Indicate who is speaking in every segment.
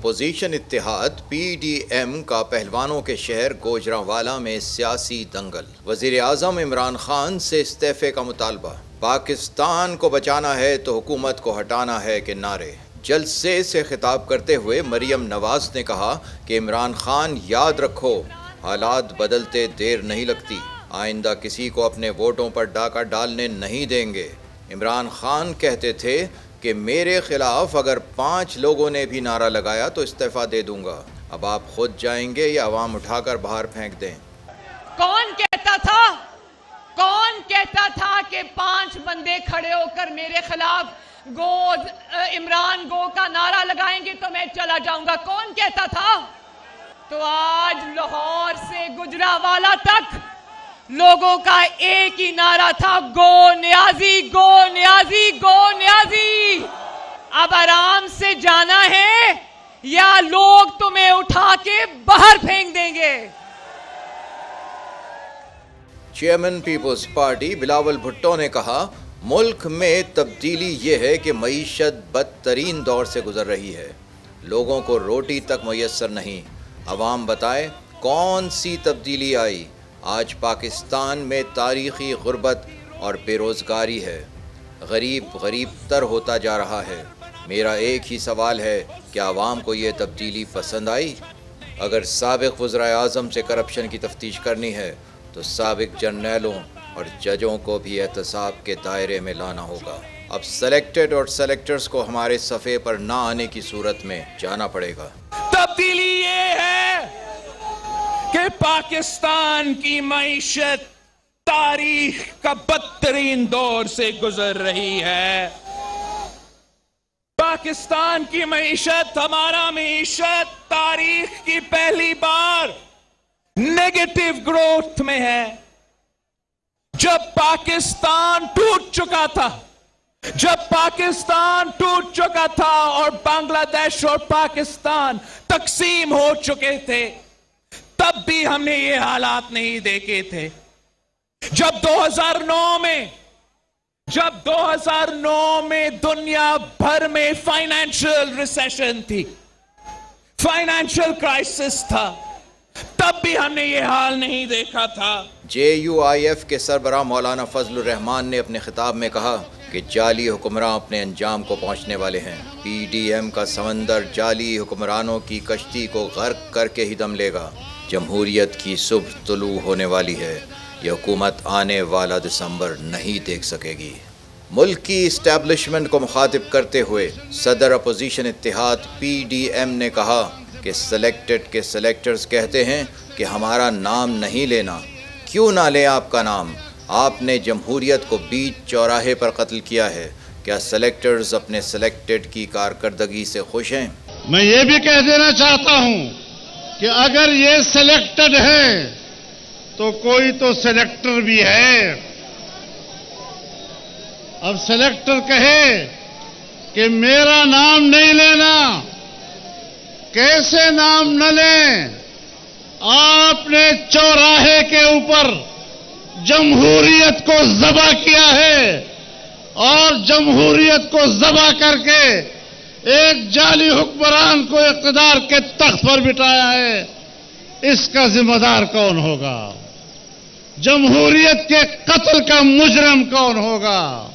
Speaker 1: Opposition اتحاد P D M کا پہلوانوں کے شہر گوجرانوالا میں سیاسی دنگل، وزیر اعظم عمران خان سے استعفے کا مطالبہ، پاکستان کو بچانا ہے تو حکومت کو ہٹانا ہے کے نعرے۔ جلسے سے خطاب کرتے ہوئے مریم نواز نے کہا کہ عمران خان یاد رکھو، حالات بدلتے دیر نہیں لگتی، آئندہ کسی کو اپنے ووٹوں پر ڈاکہ ڈالنے نہیں دیں گے۔ عمران خان کہتے تھے کہ میرے خلاف اگر 5 لوگوں نے بھی نعرہ لگایا تو استعفیٰ دے دوں گا، اب آپ خود جائیں گے یا عوام اٹھا کر باہر پھینک دیں؟
Speaker 2: کون کہتا تھا کہ 5 بندے کھڑے ہو کر میرے خلاف عمران گو کا نعرہ لگائیں گے تو میں چلا جاؤں گا؟ کون کہتا تھا؟ تو آج لاہور سے گوجرانوالا تک لوگوں کا ایک ہی نعرہ تھا، گو نیازی، گو نیازی، گو نیازی۔ اب آرام سے جانا ہے یا لوگ تمہیں اٹھا کے باہر پھینک دیں گے؟
Speaker 1: چیئرمین پیپلز پارٹی بلاول بھٹو نے کہا، ملک میں تبدیلی یہ ہے کہ معیشت بدترین دور سے گزر رہی ہے، لوگوں کو روٹی تک میسر نہیں۔ عوام بتائے کون سی تبدیلی آئی؟ آج پاکستان میں تاریخی غربت اور بے روزگاری ہے، غریب تر ہوتا جا رہا ہے۔ میرا ایک ہی سوال ہے، کیا عوام کو یہ تبدیلی پسند آئی؟ اگر سابق وزرائے اعظم سے کرپشن کی تفتیش کرنی ہے تو سابق جرنیلوں اور ججوں کو بھی احتساب کے دائرے میں لانا ہوگا۔ اب سلیکٹڈ اور سلیکٹرز کو ہمارے صفحے پر نہ آنے کی صورت میں جانا پڑے گا۔
Speaker 3: تبدیلی یہ ہے کہ پاکستان کی معیشت تاریخ کا بدترین دور سے گزر رہی ہے۔ پاکستان کی معیشت، ہمارا معیشت تاریخ کی پہلی بار نیگیٹو گروتھ میں ہے۔ جب پاکستان ٹوٹ چکا تھا اور بنگلہ دیش اور پاکستان تقسیم ہو چکے تھے، تب بھی ہم نے یہ حالات نہیں دیکھے تھے۔ جب 2009 میں دنیا بھر میں فائنینشل ریسیشن تھی، فائنینشل کرائسس تھا، تب بھی ہم نے یہ حال نہیں دیکھا تھا۔
Speaker 1: JUIF کے سربراہ مولانا فضل الرحمان نے اپنے خطاب میں کہا کہ جعلی حکمراں اپنے انجام کو پہنچنے والے ہیں۔ PDM کا سمندر جعلی حکمرانوں کی کشتی کو غرق کر کے ہی دم لے گا۔ جمہوریت کی صبح طلوع ہونے والی ہے، یہ حکومت آنے والا دسمبر نہیں دیکھ سکے گی۔ ملک کی اسٹیبلشمنٹ کو مخاطب کرتے ہوئے صدر اپوزیشن اتحاد PDM نے کہا کہ سلیکٹڈ کے سلیکٹرز کہتے ہیں کہ ہمارا نام نہیں لینا۔ کیوں نہ لیں آپ کا نام؟ آپ نے جمہوریت کو بیچ چوراہے پر قتل کیا ہے۔ کیا سلیکٹرز اپنے سلیکٹڈ کی کارکردگی سے خوش ہیں؟
Speaker 4: میں یہ بھی کہہ دینا چاہتا ہوں کہ اگر یہ سلیکٹڈ ہے تو کوئی تو سلیکٹر بھی ہے۔ اب سلیکٹر کہے کہ میرا نام نہیں لینا، کیسے نام نہ لیں؟ آپ نے چوراہے کے اوپر جمہوریت کو ذبح کیا ہے اور جمہوریت کو ذبح کر کے ایک جعلی حکمران کو اقتدار کے تخت پر بٹھایا ہے۔ اس کا ذمہ دار کون ہوگا؟ جمہوریت کے قتل کا مجرم کون ہوگا؟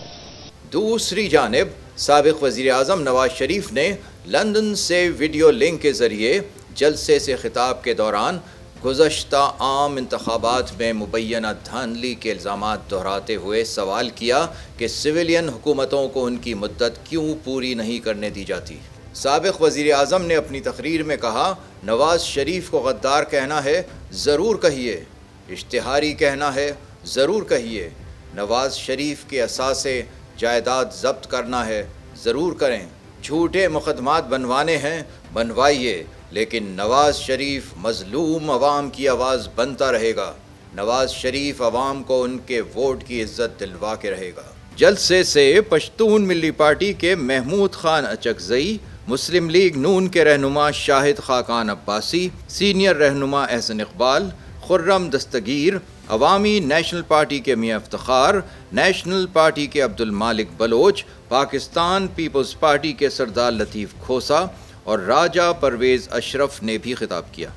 Speaker 1: دوسری جانب سابق وزیر اعظم نواز شریف نے لندن سے ویڈیو لنک کے ذریعے جلسے سے خطاب کے دوران گزشتہ عام انتخابات میں مبینہ دھاندلی کے الزامات دہراتے ہوئے سوال کیا کہ سویلین حکومتوں کو ان کی مدت کیوں پوری نہیں کرنے دی جاتی۔ سابق وزیر اعظم نے اپنی تقریر میں کہا، نواز شریف کو غدار کہنا ہے ضرور کہیے، اشتہاری کہنا ہے ضرور کہیے، نواز شریف کے اثاثے جائیداد ضبط کرنا ہے ضرور کریں، جھوٹے مقدمات بنوانے ہیں بنوائیے، لیکن نواز شریف مظلوم عوام کی آواز بنتا رہے گا۔ نواز شریف عوام کو ان کے ووٹ کی عزت دلوا کے رہے گا۔ جلسے سے پشتون ملی پارٹی کے محمود خان اچکزئی، مسلم لیگ نون کے رہنما شاہد خاقان عباسی، سینئر رہنما احسن اقبال، خرم دستگیر، عوامی نیشنل پارٹی کے میاں افتخار، نیشنل پارٹی کے عبد المالک بلوچ، پاکستان پیپلز پارٹی کے سردار لطیف کھوسا اور راجہ پرویز اشرف نے بھی خطاب کیا۔